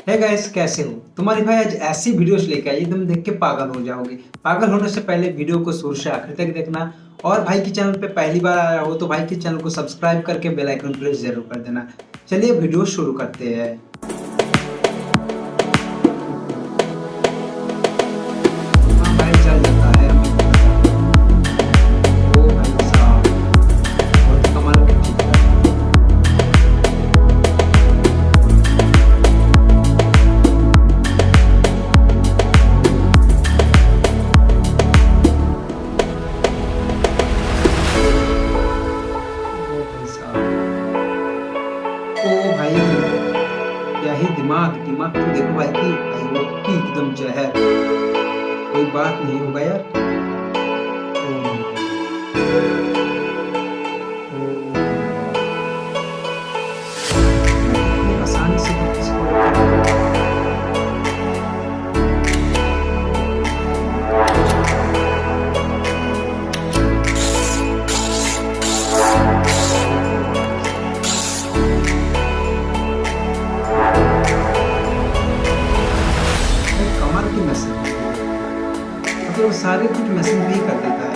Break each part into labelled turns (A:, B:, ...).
A: Hey guys, कैसे हो? तुम्हारी भाई आज ऐसी वीडियोस लेके आई एकदम देख के पागल हो जाओगे। पागल होने से पहले वीडियो को शुरू से आखिर तक देखना। और भाई के चैनल पे पहली बार आया हो तो भाई के चैनल को सब्सक्राइब करके बेल आइकन प्रेस जरूर कर देना। चलिए वीडियो शुरू करते हैं। हाँ भाई, चल जाता है। ओ भाई साहब, बहुत कमाल की चीज है। ओ भाई साहब, ओ भाई, क्या ही दिमाग दिमाग तो देखो भाई की भाई, वो की एकदम जहर। कोई बात नहीं होगा यार। ओ, इतनी आसानी से तो किसी को कमाल की मैसेज, मतलब सारे कुछ मैसेज भी कर देता है।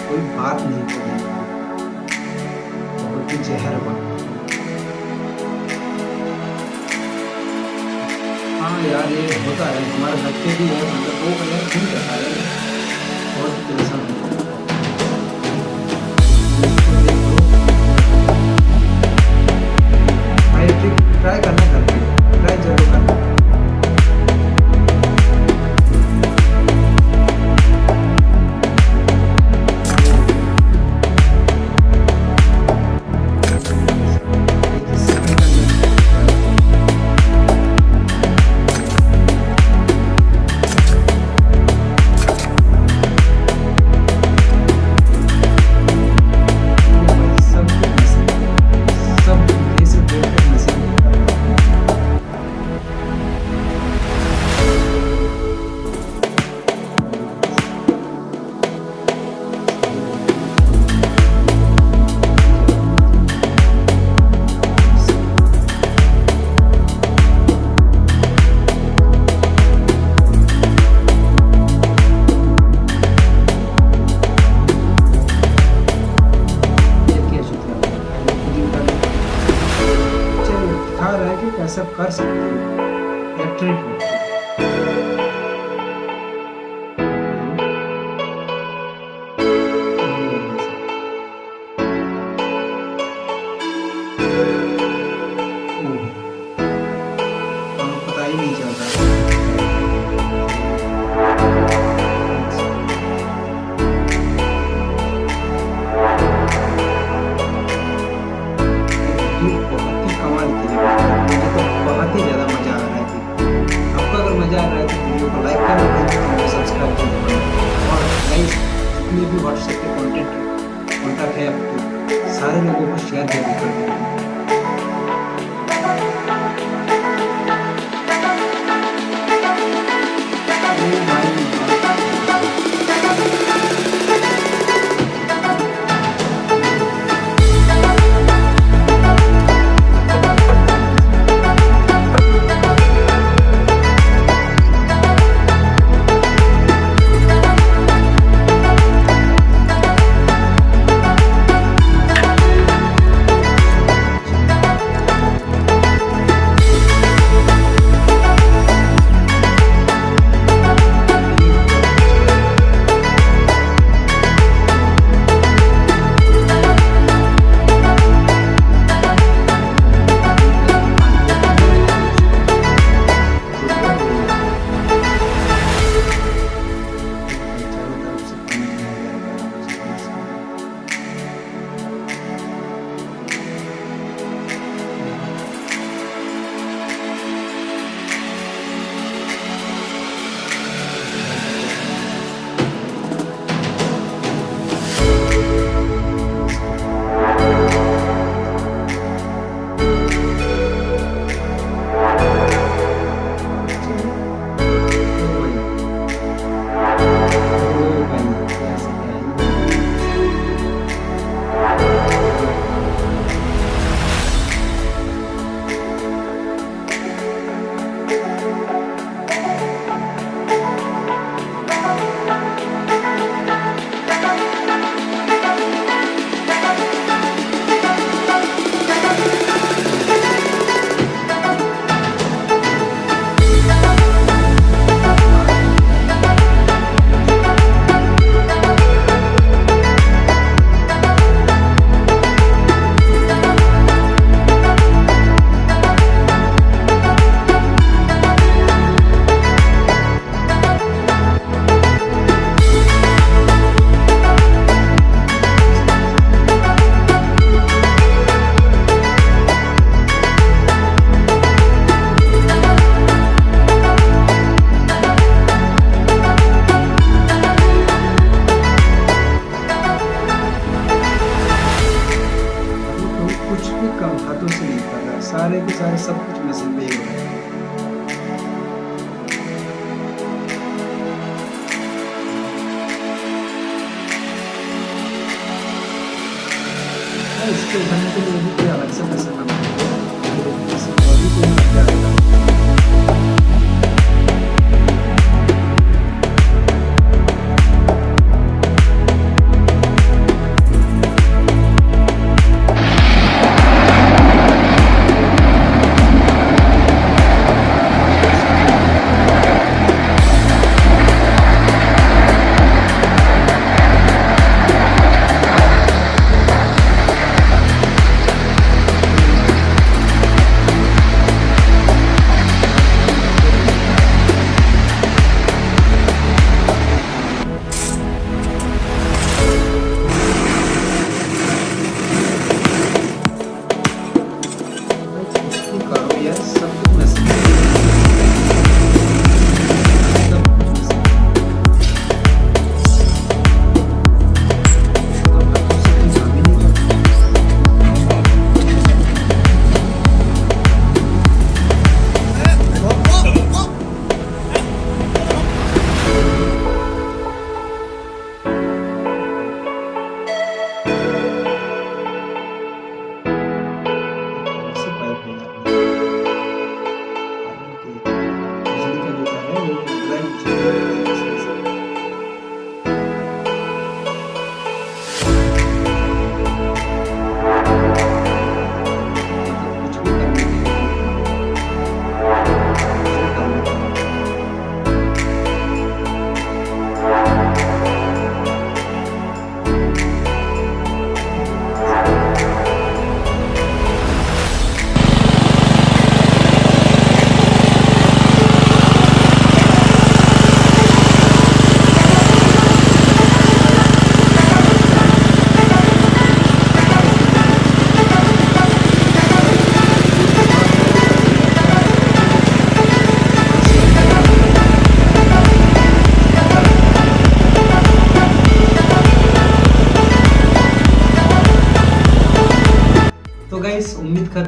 A: कोई बात नहीं करेगा, बहुत ही जहर बना। हाँ यार, ये होता है, हमारे बच्चे भी है, मतलब वो कलर क्यों करता है, बहुत परेशान होता है। भाई ट्राई करना करके ट्राई जरूर करना। कि कैसे आप कर सकते हो इलेक्ट्रिक हो। पता ही नहीं चल रहा। बहुत ही कमाल की है, मुझे तो बहुत ही ज़्यादा मज़ा आ रहा है। आपको अगर मज़ा आ रहा है तो वीडियो को लाइक करना, चैनल सब्सक्राइब करना और गाइस जितने भी व्हाट्सएप के कॉन्टैक्ट है आपको सारे लोगों को शेयर जरूर कर देना। हाथों से नहीं कर रहा, सारे के सारे सब कुछ मशीन पे ही हो रहा है। इसके उठाने के लिए भी कोई अलग से पैसा करना है।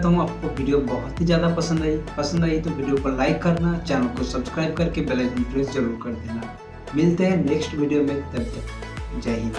A: हूँ आपको वीडियो बहुत ही ज़्यादा पसंद आई तो वीडियो को लाइक करना, चैनल को सब्सक्राइब करके बेल आइकन प्रेस जरूर कर देना। मिलते हैं नेक्स्ट वीडियो में, तब तक जय हिंद।